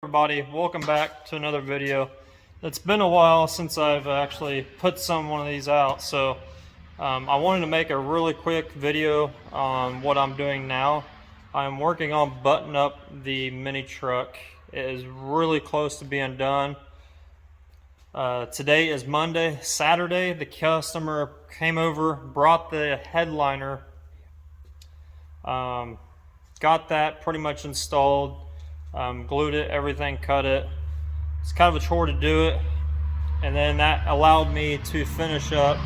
Everybody, welcome back to another video. It's been a while since I've actually put one of these out, so I wanted to make a really quick video on what I'm doing now. I'm working on buttoning up the mini truck. It is really close to being done. Today is Monday. Saturday, the customer came over, brought the headliner, got that pretty much installed. Glued it, everything, cut it. It's kind of a chore to do it, and then that allowed me to finish up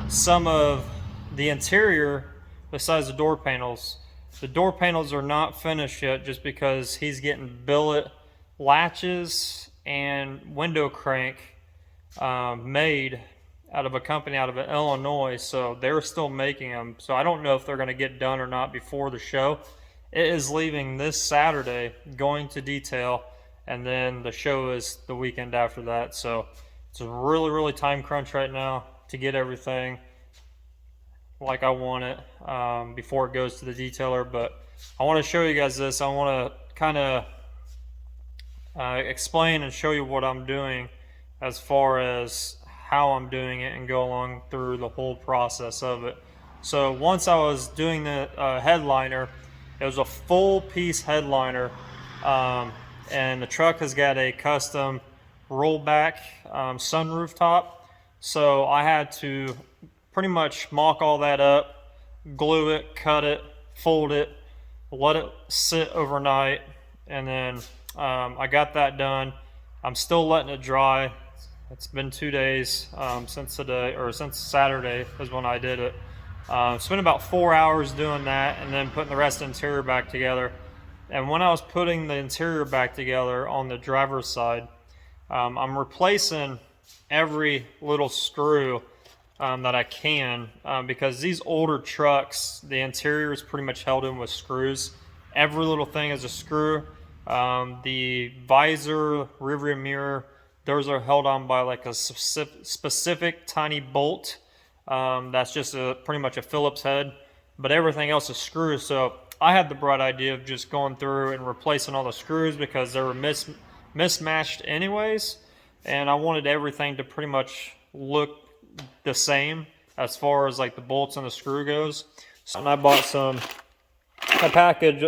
some of the interior besides the door panels. The door panels are not finished yet just because he's getting billet latches and window crank made out of a company out of Illinois, so they're still making them. So I don't know if they're going to get done or not before the show. It is leaving this Saturday, going to detail, and then the show is the weekend after that. So it's a really time crunch right now to get everything like I want it before it goes to the detailer. But I want to show you guys this. I want to kind of explain and show you what I'm doing as far as how I'm doing it and go along through the whole process of it. So once I was doing the headliner, it was a full piece headliner, and the truck has got a custom rollback sunroof top. So I had to pretty much mock all that up, glue it, cut it, fold it, let it sit overnight, and then I got that done. I'm still letting it dry. It's been 2 days since today, or since Saturday is when I did it. Spent about 4 hours doing that and then putting the rest of the interior back together. And when I was putting the interior back together on the driver's side, I'm replacing every little screw that I can because these older trucks, the interior is pretty much held in with screws. Every little thing is a screw. The visor, rearview mirror, those are held on by like a specific tiny bolt. That's just pretty much a Phillips head, but everything else is screws. So I had the bright idea of just going through and replacing all the screws because they were mismatched anyways, and I wanted everything to pretty much look the same as far as like the bolts and the screw goes. So, and I bought a package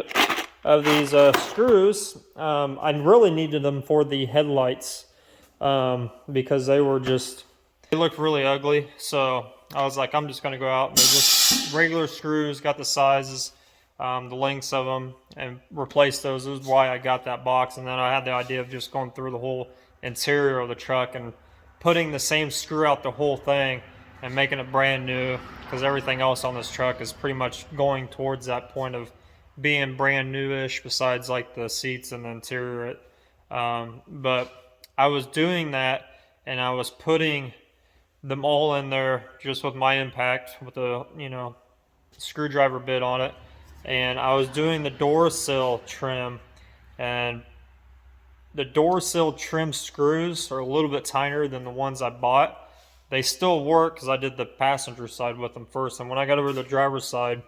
of these screws. I really needed them for the headlights because they looked really ugly. So I was like, I'm just going to go out and they're just regular screws, got the sizes, the lengths of them, and replace those. This is why I got that box. And then I had the idea of just going through the whole interior of the truck and putting the same screw out the whole thing and making it brand new, because everything else on this truck is pretty much going towards that point of being brand newish besides like the seats and the interior. But I was doing that and I was putting them all in there just with my impact with the screwdriver bit on it, and I was doing the door sill trim, and the door sill trim screws are a little bit tinier than the ones I bought. They still work because I did the passenger side with them first, and when I got over to the driver's side,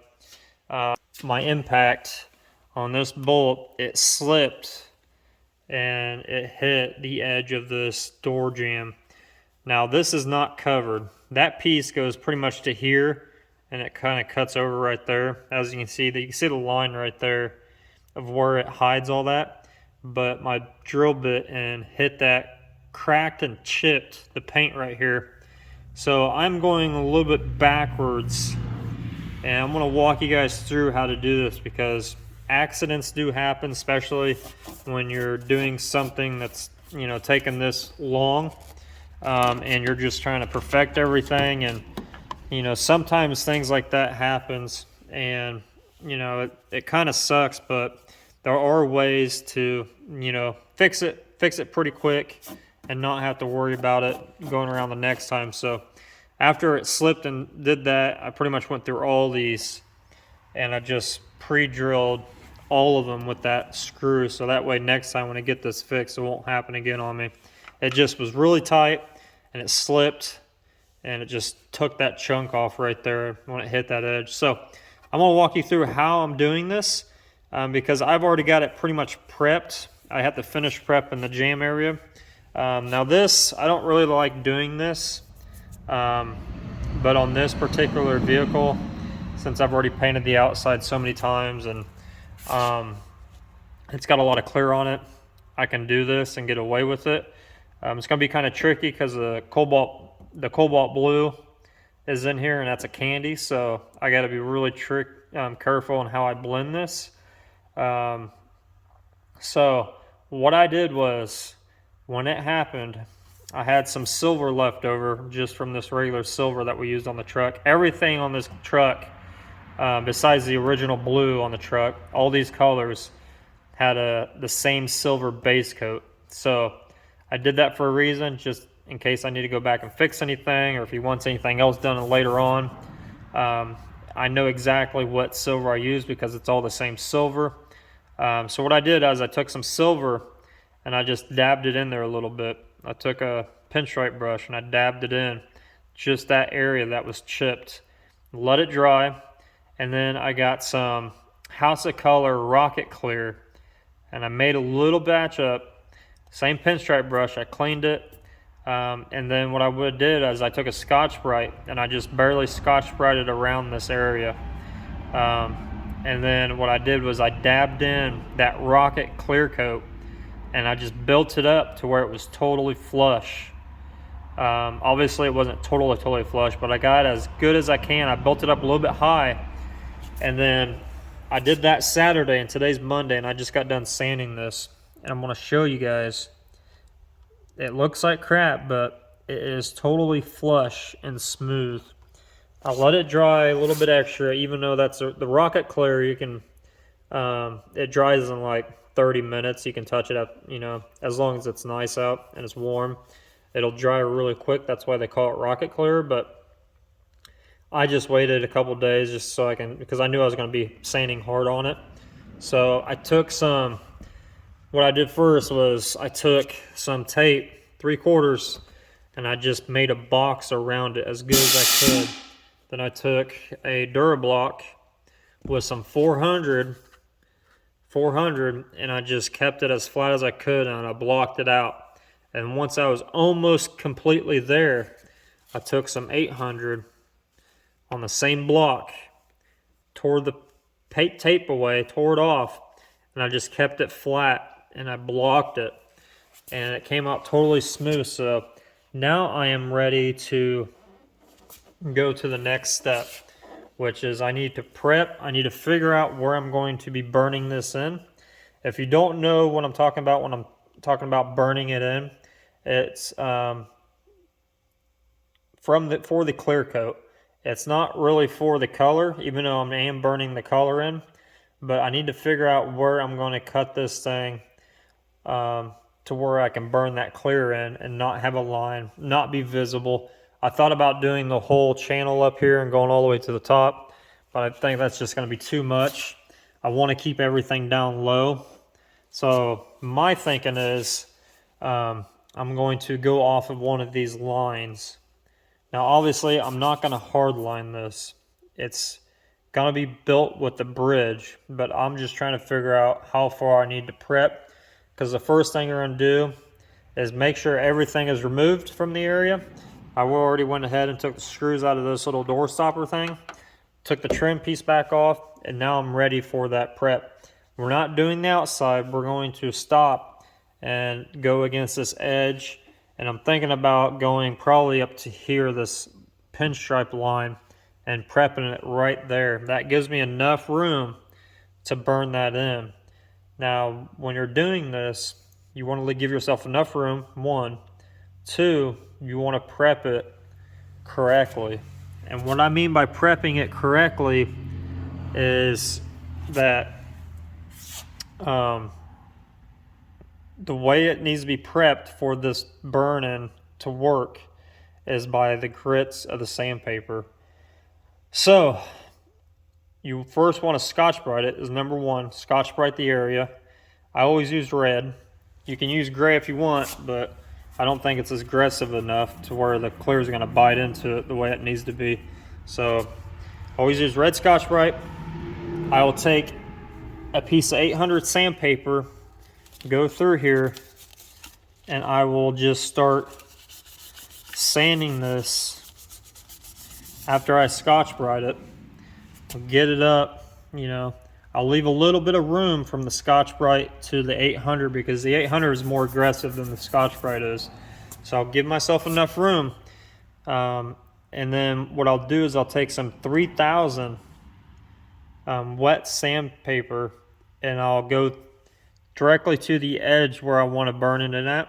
my impact on this bolt, it slipped and it hit the edge of this door jamb. Now this is not covered. That piece goes pretty much to here, and it kind of cuts over right there. As you can see the line right there of where it hides all that. But my drill bit and hit that, cracked and chipped the paint right here. So I'm going a little bit backwards, and I'm going to walk you guys through how to do this because accidents do happen, especially when you're doing something that's taking this long. And you're just trying to perfect everything, and sometimes things like that happens, and it kind of sucks, but there are ways to fix it pretty quick and not have to worry about it going around the next time. So after it slipped and did that, I pretty much went through all these and I just pre-drilled all of them with that screw, so that way next time when I get this fixed it won't happen again on me. It just was really tight and it slipped and it just took that chunk off right there when it hit that edge. So I'm going to walk you through how I'm doing this because I've already got it pretty much prepped I have to finish prep in the jam area. Now this, I don't really like doing this, but on this particular vehicle, since I've already painted the outside so many times and it's got a lot of clear on it, I can do this and get away with it. It's going to be kind of tricky because the cobalt blue is in here, and that's a candy, so I got to be really careful on how I blend this. So what I did was, when it happened, I had some silver left over just from this regular silver that we used on the truck. Everything on this truck, besides the original blue on the truck, all these colors had the same silver base coat. So I did that for a reason, just in case I need to go back and fix anything, or if he wants anything else done later on. I know exactly what silver I use because it's all the same silver. So what I did is I took some silver and I just dabbed it in there a little bit. I took a pinstripe brush and I dabbed it in just that area that was chipped. Let it dry, and then I got some House of Color Rocket Clear, and I made a little batch up. Same pinstripe brush, I cleaned it, and then what I did is I took a Scotch-Brite and I just barely Scotch-Brited around this area. And then what I did was I dabbed in that Rocket Clear coat and I just built it up to where it was totally flush. Obviously it wasn't totally flush, but I got it as good as I can. I built it up a little bit high, and then I did that Saturday, and today's Monday, and I just got done sanding this, and I'm going to show you guys. It looks like crap, but it is totally flush and smooth. I let it dry a little bit extra, even though that's the Rocket Clear. You can, it dries in like 30 minutes. You can touch it up, you know, as long as it's nice out and it's warm. It'll dry really quick. That's why they call it Rocket Clear. But I just waited a couple days just so I can, because I knew I was going to be sanding hard on it. So I took some, what I did first was I took some tape, 3/4, and I just made a box around it as good as I could. Then I took a Durablock with some 400, and I just kept it as flat as I could, and I blocked it out. And once I was almost completely there, I took some 800 on the same block, tore the tape away, tore it off, and I just kept it flat, and I blocked it, and it came out totally smooth. So now I am ready to go to the next step, which is I need to prep. I need to figure out where I'm going to be burning this in. If you don't know what I'm talking about when I'm talking about burning it in, it's for the clear coat. It's not really for the color, even though I am burning the color in, but I need to figure out where I'm going to cut this thing to where I can burn that clear in and not have a line, not be visible. I thought about doing the whole channel up here and going all the way to the top, but I think that's just going to be too much. I want to keep everything down low. So my thinking is I'm going to go off of one of these lines. Now obviously I'm not going to hard line this. It's going to be built with the bridge, but I'm just trying to figure out how far I need to prep, because the first thing you're going to do is make sure everything is removed from the area. I already went ahead and took the screws out of this little door stopper thing, took the trim piece back off, and now I'm ready for that prep. We're not doing the outside. We're going to stop and go against this edge, and I'm thinking about going probably up to here, this pinstripe line, and prepping it right there. That gives me enough room to burn that in. Now, when you're doing this, you want to give yourself enough room, 1. 2, you want to prep it correctly. And what I mean by prepping it correctly is that the way it needs to be prepped for this burn-in to work is by the grits of the sandpaper. So you first want to Scotch-Brite it, is number 1. Scotch-Brite the area. I always use red. You can use gray if you want, but I don't think it's aggressive enough to where the clear is going to bite into it the way it needs to be. So always use red Scotch-Brite. I will take a piece of 800 sandpaper go through here and I will just start sanding this after I Scotch-Brite it. I'll get it up, you know. I'll leave a little bit of room from the Scotch-Brite to the 800 because the 800 is more aggressive than the Scotch-Brite is. So I'll give myself enough room. And then what I'll do is I'll take some 3000 wet sandpaper and I'll go directly to the edge where I want to burn it in at.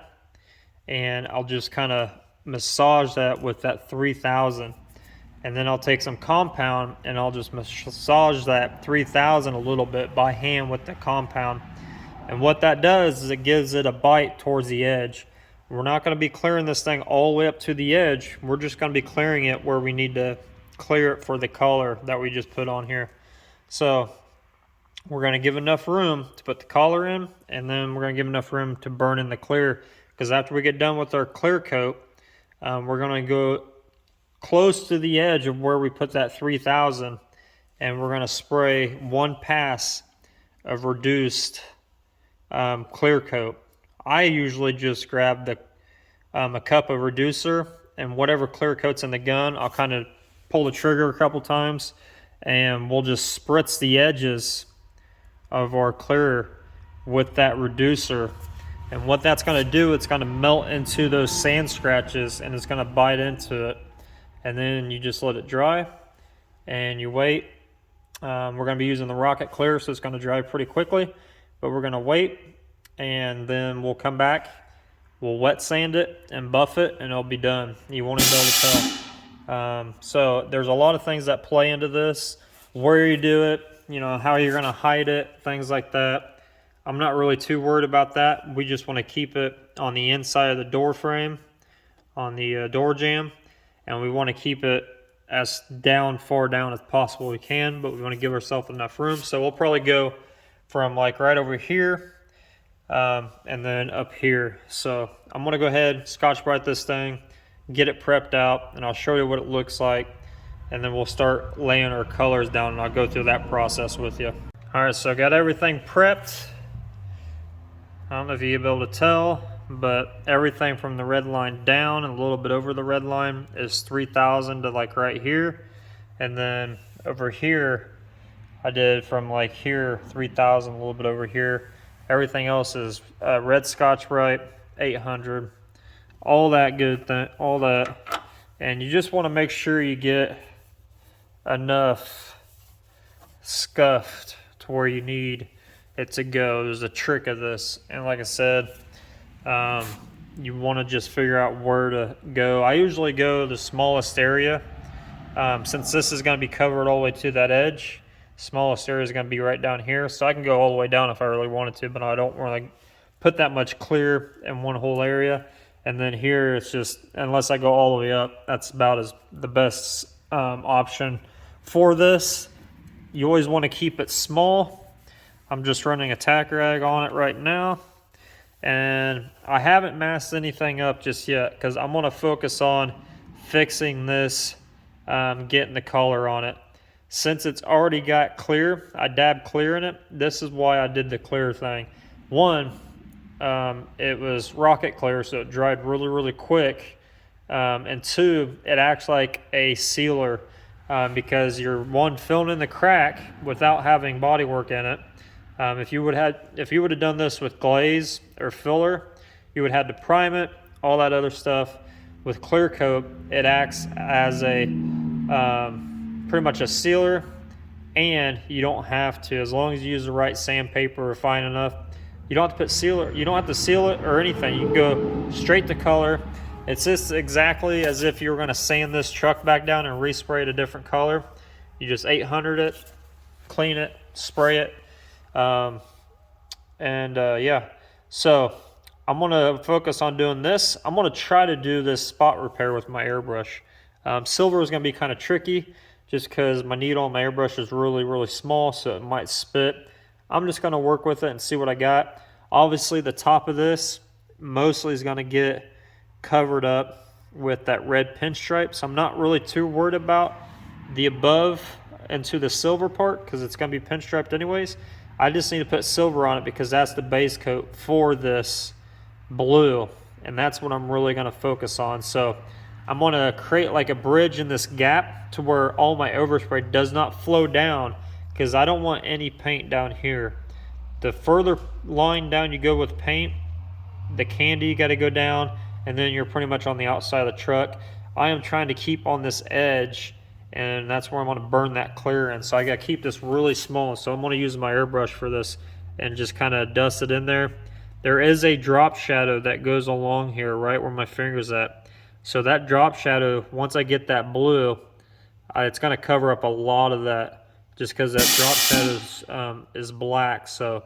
And I'll just kind of massage that with that 3000. And then I'll take some compound and I'll just massage that 3000 a little bit by hand with the compound. And what that does is it gives it a bite towards the edge. We're not going to be clearing this thing all the way up to the edge. We're just going to be clearing it where we need to clear it for the color that we just put on here. So we're going to give enough room to put the color in, and then we're going to give enough room to burn in the clear. Because after we get done with our clear coat, we're going to go close to the edge of where we put that 3000, and we're going to spray one pass of reduced clear coat. I usually just grab the a cup of reducer, and whatever clear coat's in the gun, I'll kind of pull the trigger a couple times and we'll just spritz the edges of our clear with that reducer. And what that's going to do, it's going to melt into those sand scratches and it's going to bite into it. And then you just let it dry and you wait. We're going to be using the Rocket Clear, so it's going to dry pretty quickly, but we're going to wait and then we'll come back. We'll wet sand it and buff it and it'll be done. You won't even be able to tell. So there's a lot of things that play into this. Where you do it, you know, how you're going to hide it, things like that. I'm not really too worried about that. We just want to keep it on the inside of the door frame, on the door jamb, and we want to keep it as far down as possible we can, but we want to give ourselves enough room. So we'll probably go from like right over here and then up here. So I'm going to go ahead, Scotch-Brite this thing, get it prepped out, and I'll show you what it looks like, and then we'll start laying our colors down, and I'll go through that process with you. All right, so I got everything prepped. I don't know if you'll be able to tell, but everything from the red line down and a little bit over the red line is 3000 to like right here. And then over here, I did from like here, 3000, a little bit over here. Everything else is red Scotch-Brite, 800, all that good thing, all that. And you just want to make sure you get enough scuffed to where you need it to go. There's a trick of this, and like I said, you want to just figure out where to go. I usually go the smallest area. Since this is going to be covered all the way to that edge, smallest area is going to be right down here, so I can go all the way down if I really wanted to, but I don't really put that much clear in one whole area. And then here it's just, unless I go all the way up, that's about as the best option for this. You always want to keep it small. I'm just running a tack rag on it right now, and I haven't masked anything up just yet because I'm going to focus on fixing this, getting the color on it. Since it's already got clear, I dabbed clear in it. This is why I did the clear thing. One, it was Rocket Clear, so it dried really, really quick. And two, it acts like a sealer because you're, one, filling in the crack without having bodywork in it. If you would have done this with glaze or filler, you would have had to prime it, all that other stuff. With clear coat, it acts as a pretty much a sealer, and you don't have to, as long as you use the right sandpaper or fine enough, you don't have to put sealer, you don't have to seal it or anything. You can go straight to color. It's just exactly as if you were going to sand this truck back down and respray it a different color. You just 800 it, clean it, spray it. Yeah, so I'm going to focus on doing this. I'm going to try to do this spot repair with my airbrush. Silver is going to be kind of tricky just because my needle on my airbrush is really, really small, so it might spit. I'm just going to work with it and see what I got. Obviously, the top of this mostly is going to get covered up with that red pinstripe, so I'm not really too worried about the above into the silver part because it's going to be pinstriped anyways. I just need to put silver on it because that's the base coat for this blue, and that's what I'm really going to focus on. So I'm going to create like a bridge in this gap to where all my overspray does not flow down, because I don't want any paint down here. The further line down you go with paint, the candy got to go down, and then you're pretty much on the outside of the truck. I am trying to keep on this edge, and that's where I'm going to burn that clear in. So I got to keep this really small. So I'm going to use my airbrush for this and just kind of dust it in there. There is a drop shadow that goes along here right where my finger's at. So that drop shadow, once I get that blue, it's going to cover up a lot of that, just because that drop shadow is black. So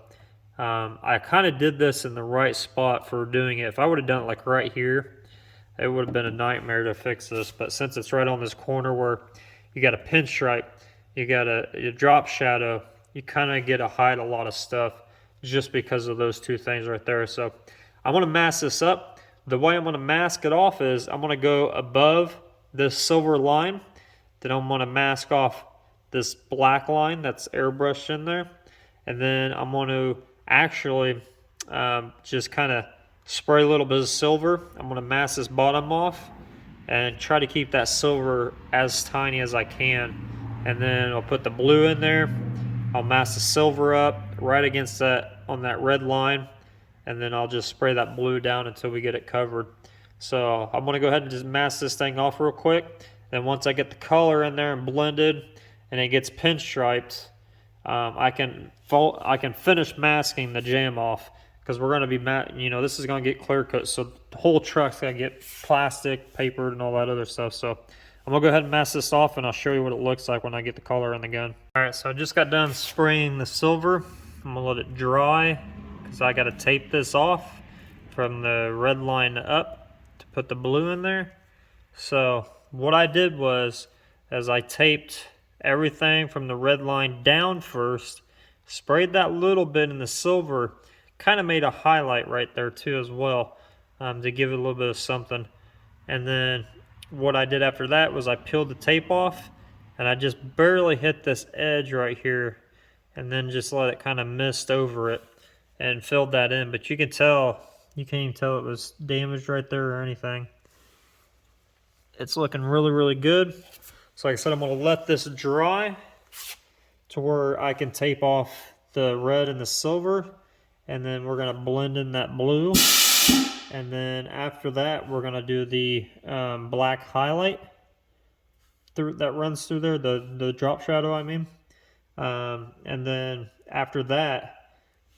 I kind of did this in the right spot for doing it. If I would have done it like right here, it would have been a nightmare to fix this. But since it's right on this corner where you got a pinstripe, you got a drop shadow, you kind of get to hide a lot of stuff just because of those two things right there. So I'm going to mask this up. The way I'm going to mask it off is I'm going to go above this silver line. Then I'm going to mask off this black line that's airbrushed in there. And then I'm going to actually just kind of spray a little bit of silver. I'm going to mask this bottom off and try to keep that silver as tiny as I can. And then I'll put the blue in there. I'll mask the silver up right against that on that red line. And then I'll just spray that blue down until we get it covered. So I'm going to go ahead and just mask this thing off real quick. Then once I get the color in there and blended and it gets pinstriped, I can finish masking the jam off, because we're going to be this is going to get clear coat, so the whole truck's going to get plastic, papered, and all that other stuff. So I'm going to go ahead and mask this off, and I'll show you what it looks like when I get the color in the gun. Alright, so I just got done spraying the silver. I'm going to let it dry, because I got to tape this off from the red line up to put the blue in there. So what I did was, as I taped everything from the red line down first, sprayed that little bit in the silver, kind of made a highlight right there too as well, to give it a little bit of something. And then what I did after that was I peeled the tape off, and I just barely hit this edge right here, and then just let it kind of mist over it and filled that in. But you can't even tell it was damaged right there or anything. It's looking really, really good. So like I said, I'm going to let this dry to where I can tape off the red and the silver, and then we're going to blend in that blue. And then after that, we're going to do the black highlight that runs through there, the drop shadow, I mean. And then after that,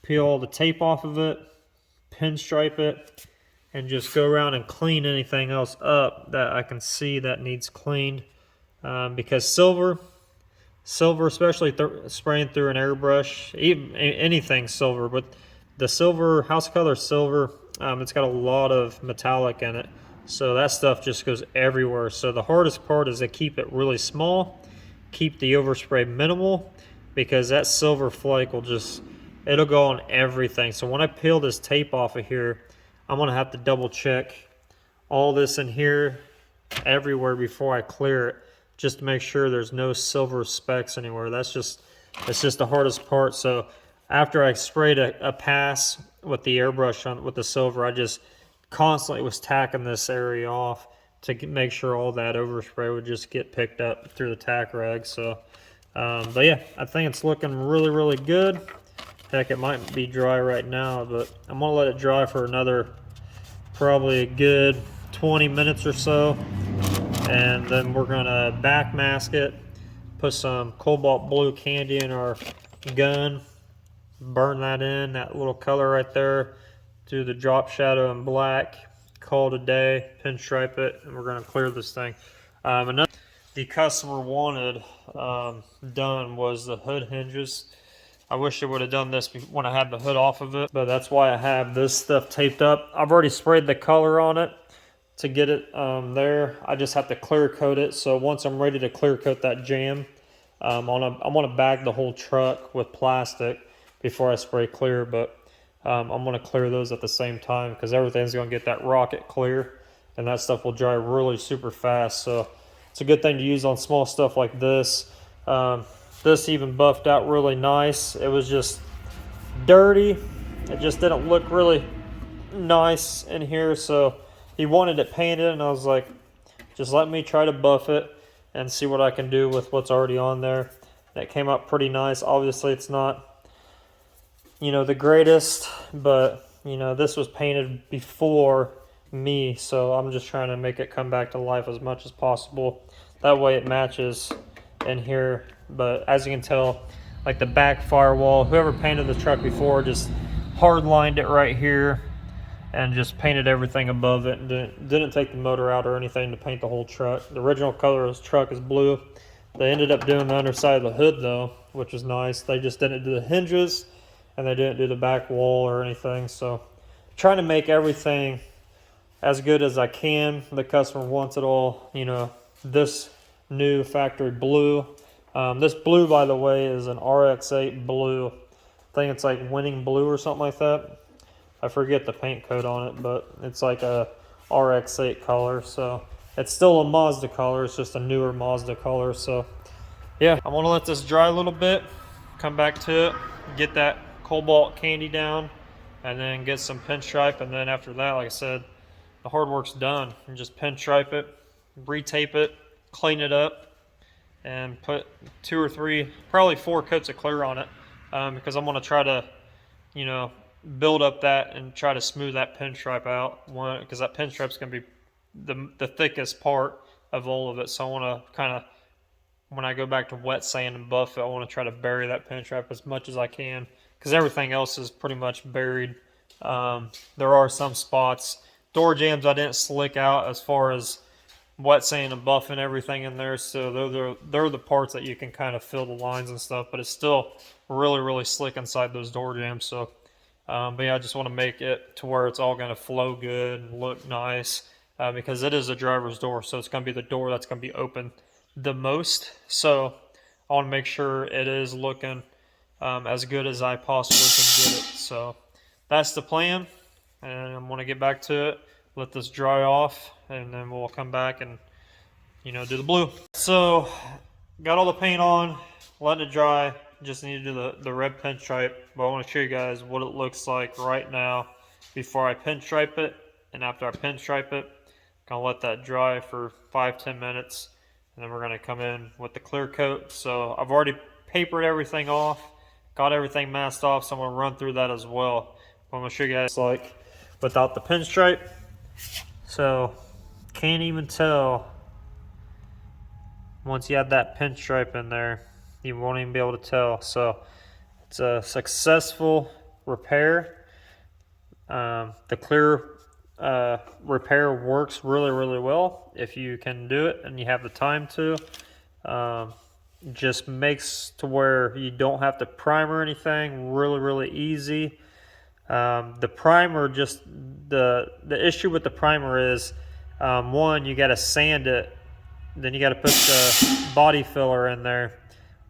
peel all the tape off of it, pinstripe it, and just go around and clean anything else up that I can see that needs cleaned. Because silver, especially spraying through an airbrush, even anything silver, but the silver, house color silver, it's got a lot of metallic in it. So that stuff just goes everywhere. So the hardest part is to keep it really small, keep the overspray minimal, because that silver flake will it'll go on everything. So when I peel this tape off of here, I'm going to have to double check all this in here everywhere before I clear it, just to make sure there's no silver specks anywhere. It's just the hardest part. So after I sprayed a pass with the airbrush on with the silver, I just constantly was tacking this area off to make sure all that overspray would just get picked up through the tack rag. So but yeah, I think it's looking really, really good. Heck, it might be dry right now, but I'm gonna let it dry for another probably a good 20 minutes or so, and then we're gonna back mask it, put some cobalt blue candy in our gun, burn that in, that little color right there, do the drop shadow in black, call it a day, pinstripe it, and we're gonna clear this thing. Another the customer wanted done was the hood hinges. I wish I would have done this when I had the hood off of it, but that's why I have this stuff taped up. I've already sprayed the color on it to get it there. I just have to clear coat it. So once I'm ready to clear coat that jam, I'm gonna bag the whole truck with plastic before I spray clear, but I'm gonna clear those at the same time, because everything's gonna get that rocket clear, and that stuff will dry really super fast. So it's a good thing to use on small stuff like this. This even buffed out really nice. It was just dirty. It just didn't look really nice in here, so he wanted it painted, and I was like, just let me try to buff it and see what I can do with what's already on there. That came out pretty nice. Obviously it's not, you know, the greatest, but you know, this was painted before me, so I'm just trying to make it come back to life as much as possible. That way it matches in here. But as you can tell, like the back firewall, whoever painted the truck before just hard lined it right here and just painted everything above it, and didn't take the motor out or anything to paint the whole truck. The original color of this truck is blue. They ended up doing the underside of the hood though, which is nice. They just didn't do the hinges, and they didn't do the back wall or anything. So trying to make everything as good as I can. The customer wants it all, you know, this new factory blue. This blue, by the way, is an RX-8 blue. I think it's like winning blue or something like that. I forget the paint code on it, but it's like a RX-8 color. So it's still a Mazda color. It's just a newer Mazda color. So yeah, I want to let this dry a little bit, come back to it, get that cobalt candy down, and then get some pinstripe. And then after that, like I said, the hard work's done. And just pinstripe it, retape it, clean it up, and put 2 or 3, probably 4 coats of clear on it, because I'm going to try to, you know, build up that and try to smooth that pinstripe out. Because that pinstripe's going to be the thickest part of all of it. So I want to kind of, when I go back to wet sand and buff it, I want to try to bury that pinstripe as much as I can, because everything else is pretty much buried. There are some spots. Door jambs I didn't slick out as far as wet sand and buffing everything in there, so they're the parts that you can kind of fill the lines and stuff, but it's still really, really slick inside those door jambs. So but yeah, I just want to make it to where it's all going to flow good and look nice, because it is a driver's door, so it's going to be the door that's going to be open the most. So I want to make sure it is looking as good as I possibly can get it. So that's the plan, and I'm going to get back to it, let this dry off, and then we'll come back and, you know, do the blue. So got all the paint on, letting it dry. Just need to do the red pinstripe, but I want to show you guys what it looks like right now before I pinstripe it, and after I pinstripe it. Gonna let that dry for 5-10 minutes, and then we're gonna come in with the clear coat. So I've already papered everything off, got everything masked off, so I'm gonna run through that as well. But I'm gonna show you guys like without the pinstripe. So can't even tell once you have that pinstripe in there. You won't even be able to tell. So it's a successful repair. The clear repair works really, really well if you can do it and you have the time to. Just makes to where you don't have to primer anything. Really, really easy. The primer, just the issue with the primer is, one, you got to sand it, then you got to put the body filler in there,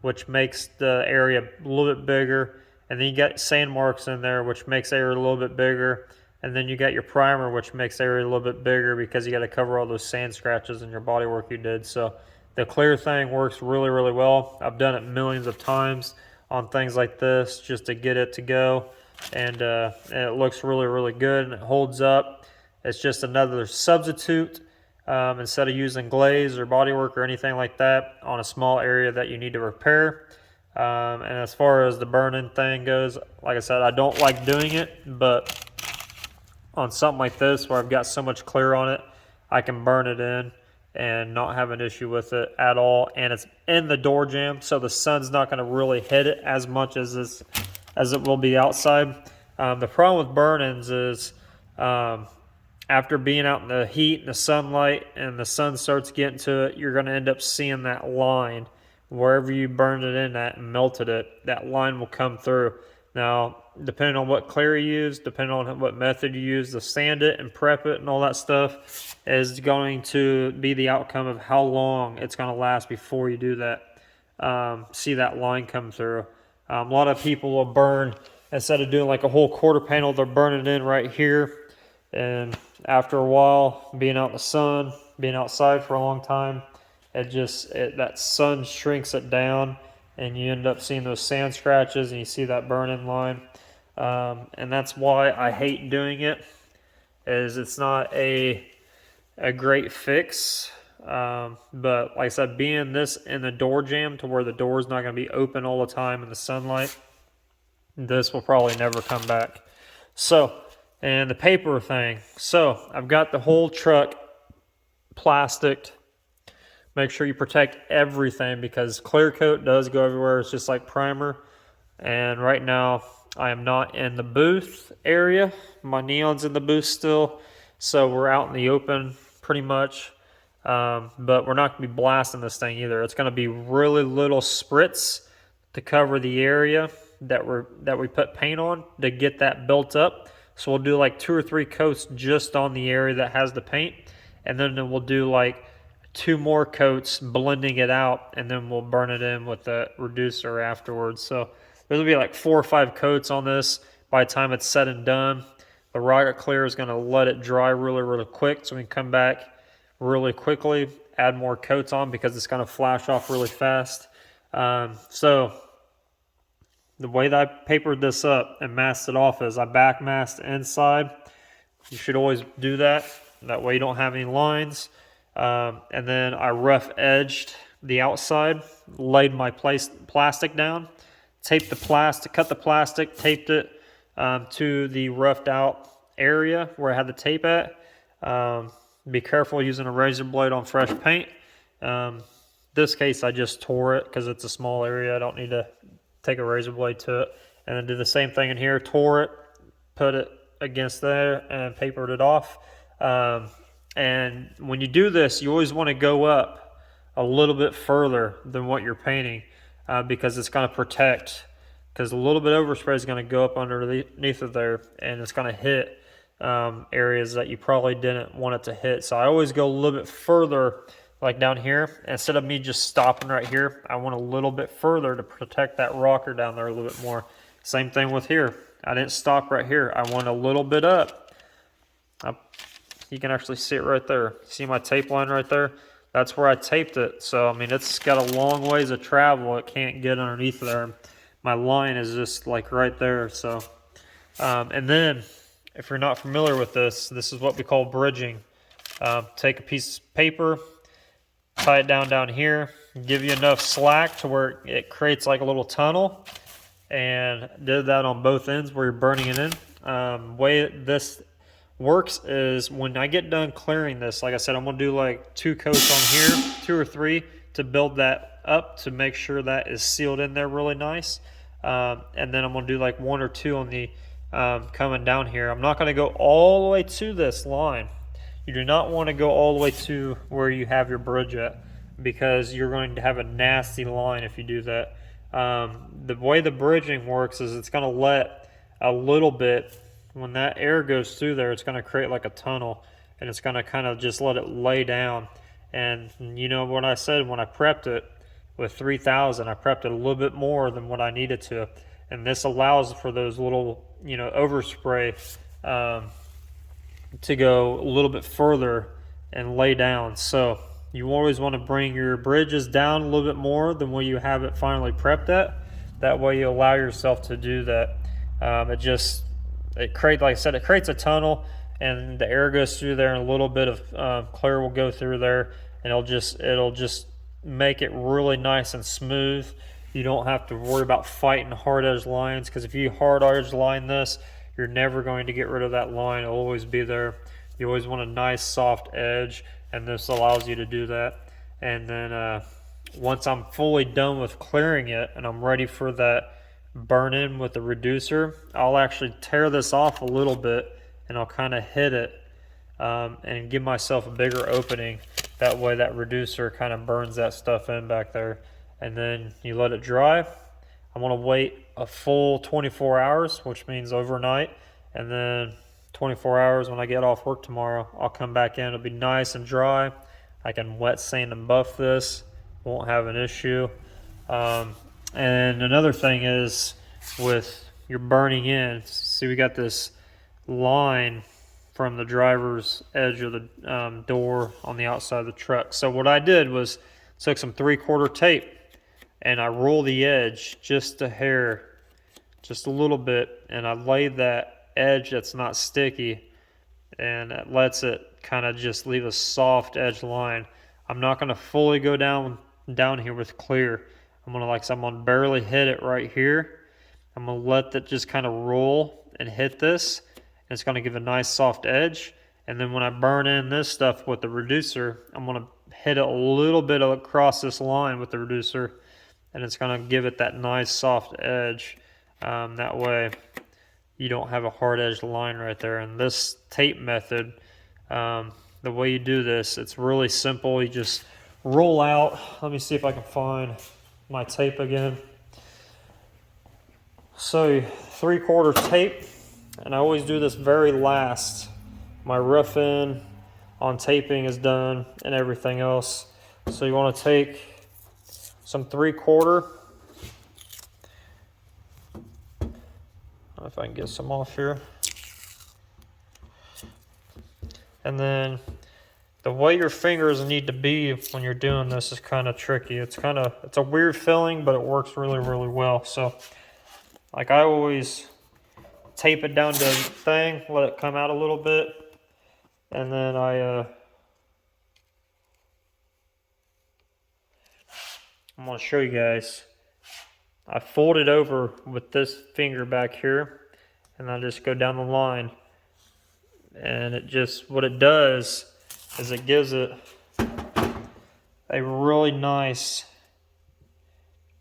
which makes the area a little bit bigger, and then you got sand marks in there, which makes the area a little bit bigger, and then you got your primer, which makes the area a little bit bigger because you got to cover all those sand scratches in your bodywork you did. So the clear thing works really, really well. I've done it millions of times on things like this just to get it to go, and it looks really, really good, and it holds up. It's just another substitute. Instead of using glaze or bodywork or anything like that on a small area that you need to repair. And as far as the burn-in thing goes, like I said, I don't like doing it, but on something like this where I've got so much clear on it, I can burn it in and not have an issue with it at all. And it's in the door jamb, so the sun's not going to really hit it as much as it will be outside. The problem with burn-ins is, after being out in the heat and the sunlight and the sun starts getting to it, you're going to end up seeing that line. Wherever you burned it in at and melted it, that line will come through. Now, depending on what clear you use, depending on what method you use to sand it and prep it and all that stuff, is going to be the outcome of how long it's going to last before you do that. See that line come through. A lot of people will burn, instead of doing like a whole quarter panel, they're burning it in right here. And after a while, being out in the sun, being outside for a long time, that sun shrinks it down, and you end up seeing those sand scratches, and you see that burn-in line. And that's why I hate doing it, is it's not a great fix. But like I said, being this in the door jamb to where the door is not going to be open all the time in the sunlight, this will probably never come back. So, and the paper thing. So I've got the whole truck plasticed. Make sure you protect everything because clear coat does go everywhere. It's just like primer. And right now I am not in the booth area. My neon's in the booth still. So we're out in the open pretty much. But we're not going to be blasting this thing either. It's going to be really little spritz to cover the area that we put paint on to get that built up. So we'll do like 2 or 3 coats just on the area that has the paint, and then we'll do like 2 more coats blending it out, and then we'll burn it in with the reducer afterwards. So there'll be like 4 or 5 coats on this by the time it's said and done. The Rocket Clear is going to let it dry really quick, so we can come back really quickly, add more coats on because it's going to flash off really fast. So the way that I papered this up and masked it off is I back masked the inside. You should always do that. That way you don't have any lines. And then I rough edged the outside, laid my plastic down, taped the plastic, cut the plastic, taped it to the roughed out area where I had the tape at. Be careful using a razor blade on fresh paint. This case I just tore it because it's a small area. I don't need to take a razor blade to it. And then do the same thing in here, tore it, put it against there and papered it off. And when you do this, you always want to go up a little bit further than what you're painting because it's going to protect, because a little bit overspray is going to go up underneath of there and it's going to hit areas that you probably didn't want it to hit. So I always go a little bit further, like down here. Instead of me just stopping right here, I went a little bit further to protect that rocker down there a little bit more. Same thing with here. I didn't stop right here. I went a little bit up. You can actually see it right there. See my tape line right there? That's where I taped it. So, I mean, it's got a long ways of travel. It can't get underneath there. My line is just like right there. So, and then if you're not familiar with this, this is what we call bridging. Take a piece of paper, tie it down here, give you enough slack to where it creates like a little tunnel, and did that on both ends where you're burning it in. Way this works is when I get done clearing this, like I said, I'm going to do like 2 coats on here, 2 or 3 to build that up to make sure that is sealed in there really nice. And then I'm going to do like 1 or 2 on the coming down here. I'm not going to go all the way to this line. You do not want to go all the way to where you have your bridge at, because you're going to have a nasty line if you do that. The way the bridging works is it's going to let a little bit, when that air goes through there, it's going to create like a tunnel, and it's going to kind of just let it lay down. And you know what I said when I prepped it with 3000, I prepped it a little bit more than what I needed to, and this allows for those little, you know, overspray to go a little bit further and lay down. So you always want to bring your bridges down a little bit more than where you have it finally prepped at. That way you allow yourself to do that. It creates, like I said, it creates a tunnel, and the air goes through there, and a little bit of clear will go through there, and it'll just make it really nice and smooth. You don't have to worry about fighting hard edge lines, because if you hard edge line this, you're never going to get rid of that line. It'll always be there. You always want a nice soft edge, and this allows you to do that. And then once I'm fully done with clearing it and I'm ready for that burn in with the reducer, I'll actually tear this off a little bit, and I'll kind of hit it and give myself a bigger opening. That way that reducer kind of burns that stuff in back there. And then you let it dry. I'm going to wait a full 24 hours, which means overnight, and then 24 hours when I get off work tomorrow, I'll come back in. It'll be nice and dry. I can wet sand and buff this. Won't have an issue. And another thing is with your burning in, see we got this line from the driver's edge of the door on the outside of the truck. So what I did was took some 3/4 tape, and I rolled the edge just a hair just a little bit, and I lay that edge that's not sticky, and it lets it kind of just leave a soft edge line. I'm not going to fully go down here with clear. I'm going to barely hit it right here. I'm going to let that just kind of roll and hit this, and it's going to give a nice soft edge. And then when I burn in this stuff with the reducer, I'm going to hit it a little bit across this line with the reducer, and it's going to give it that nice soft edge. That way you don't have a hard edged line right there. And this tape method, the way you do this, it's really simple. You just roll out. Let me see if I can find my tape again. So 3/4 tape, and I always do this very last. My rough end on taping is done and everything else. So you want to take some 3/4. If I can get some off here. And then the way your fingers need to be when you're doing this is kind of tricky. It's a weird feeling, but it works really, really well. So like I always tape it down to the thing, let it come out a little bit, and then I'm going to show you guys. I fold it over with this finger back here, and I just go down the line, and what it does is it gives it a really nice,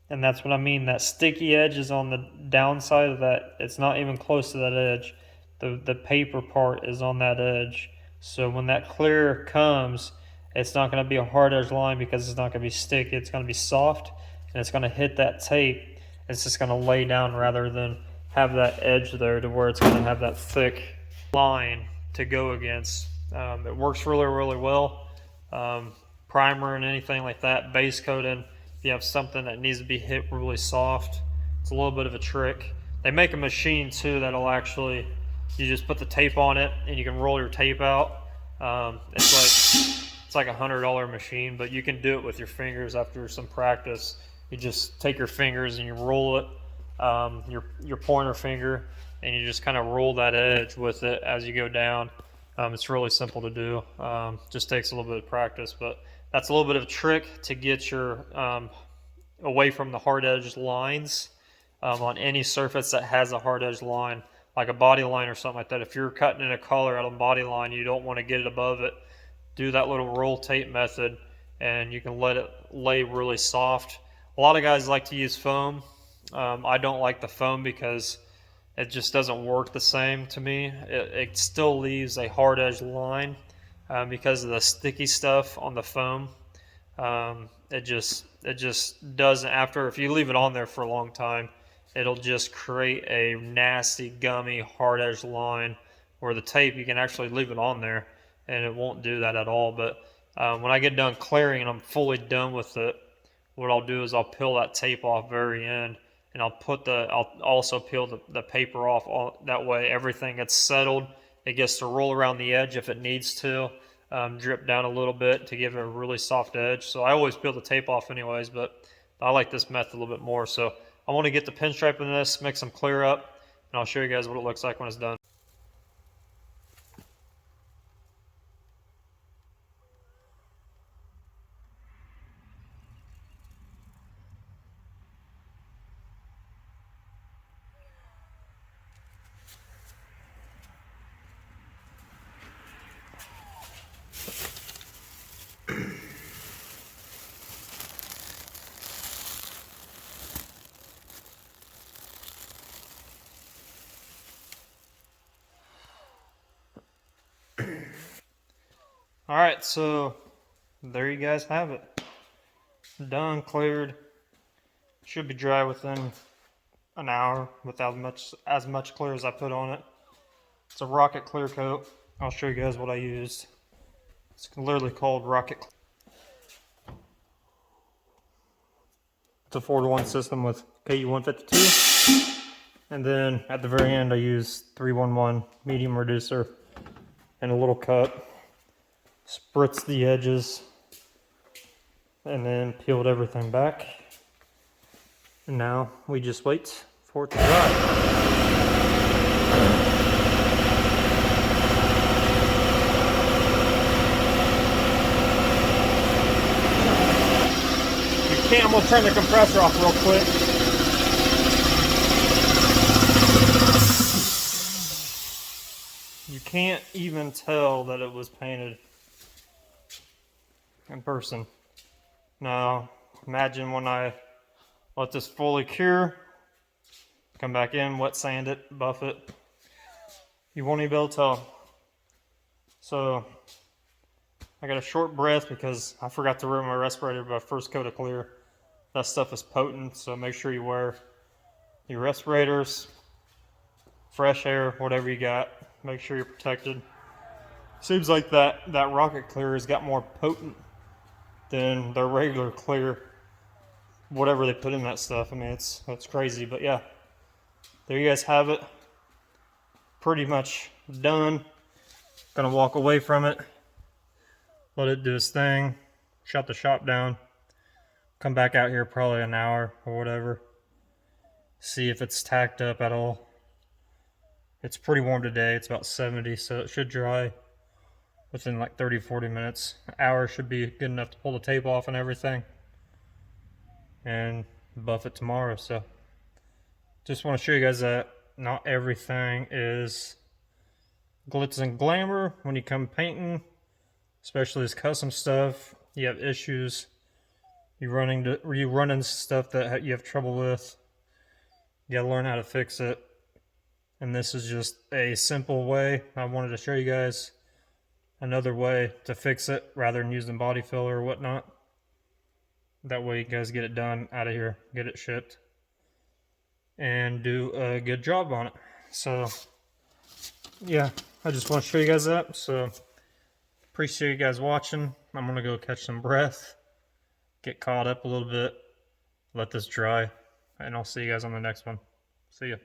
and that's what I mean, that sticky edge is on the downside of that. It's not even close to that edge. The paper part is on that edge. So when that clear comes, it's not going to be a hard edge line because it's not going to be sticky. It's going to be soft, and it's going to hit that tape. It's just going to lay down rather than have that edge there to where it's going to have that thick line to go against. It works really, really well. Primer and anything like that, base coating, if you have something that needs to be hit really soft, it's a little bit of a trick. They make a machine too that'll actually, you just put the tape on it and you can roll your tape out. It's like $100 machine, but you can do it with your fingers after some practice. You just take your fingers and you roll it, your pointer finger, and you just kind of roll that edge with it as you go down. It's really simple to do. Just takes a little bit of practice, but that's a little bit of a trick to get your away from the hard edge lines on any surface that has a hard edge line, like a body line or something like that. If you're cutting in a color out of a body line, you don't want to get it above it. Do that little roll tape method, and you can let it lay really soft. A lot of guys like to use foam. I don't like the foam because it just doesn't work the same to me. It still leaves a hard edge line because of the sticky stuff on the foam. It just doesn't, if you leave it on there for a long time, it'll just create a nasty, gummy, hard edge line, where the tape, you can actually leave it on there and it won't do that at all. But when I get done clearing and I'm fully done with it, what I'll do is I'll peel that tape off very end, and I'll also peel the paper off. That way everything gets settled. It gets to roll around the edge if it needs to, drip down a little bit to give it a really soft edge. So I always peel the tape off anyways, but I like this method a little bit more. So I want to get the pinstripe in this, mix them clear up, and I'll show you guys what it looks like when it's done. All right, so there you guys have it. Done, cleared. Should be dry within an hour without as much clear as I put on it. It's a Rocket Clear Coat. I'll show you guys what I used. It's literally called Rocket. It's a 4-to-1 system with KU152. And then at the very end I used 311 medium reducer and a little cut. Spritz the edges and then peeled everything back. And now we just wait for for it to dry. Okay, I'm gonna turn the compressor off real quick. You can't even tell that it was painted in person. Now, imagine when I let this fully cure, come back in, wet sand it, buff it, you won't even be able to tell. So, I got a short breath because I forgot to ruin my respirator by first coat of clear. That stuff is potent, so make sure you wear your respirators, fresh air, whatever you got. Make sure you're protected. Seems like that rocket clear has got more potent than their regular clear, whatever they put in that stuff. I mean, it's crazy, but yeah, there you guys have it. Pretty much done. Gonna walk away from it, let it do its thing, shut the shop down, come back out here probably an hour or whatever, see if it's tacked up at all. It's pretty warm today, it's about 70, so it should dry within like 30-40 minutes. An hour should be good enough to pull the tape off and everything, and buff it tomorrow. So just want to show you guys that not everything is glitz and glamour when you come painting, especially this custom stuff. You have issues, you run into stuff that you have trouble with, you gotta learn how to fix it. And this is just a simple way. I wanted to show you guys another way to fix it rather than using body filler or whatnot. That way you guys get it done, out of here, get it shipped, and do a good job on it. So yeah, I just want to show you guys that. So appreciate you guys watching. I'm gonna go catch some breath, get caught up a little bit, let this dry, and I'll see you guys on the next one. See ya.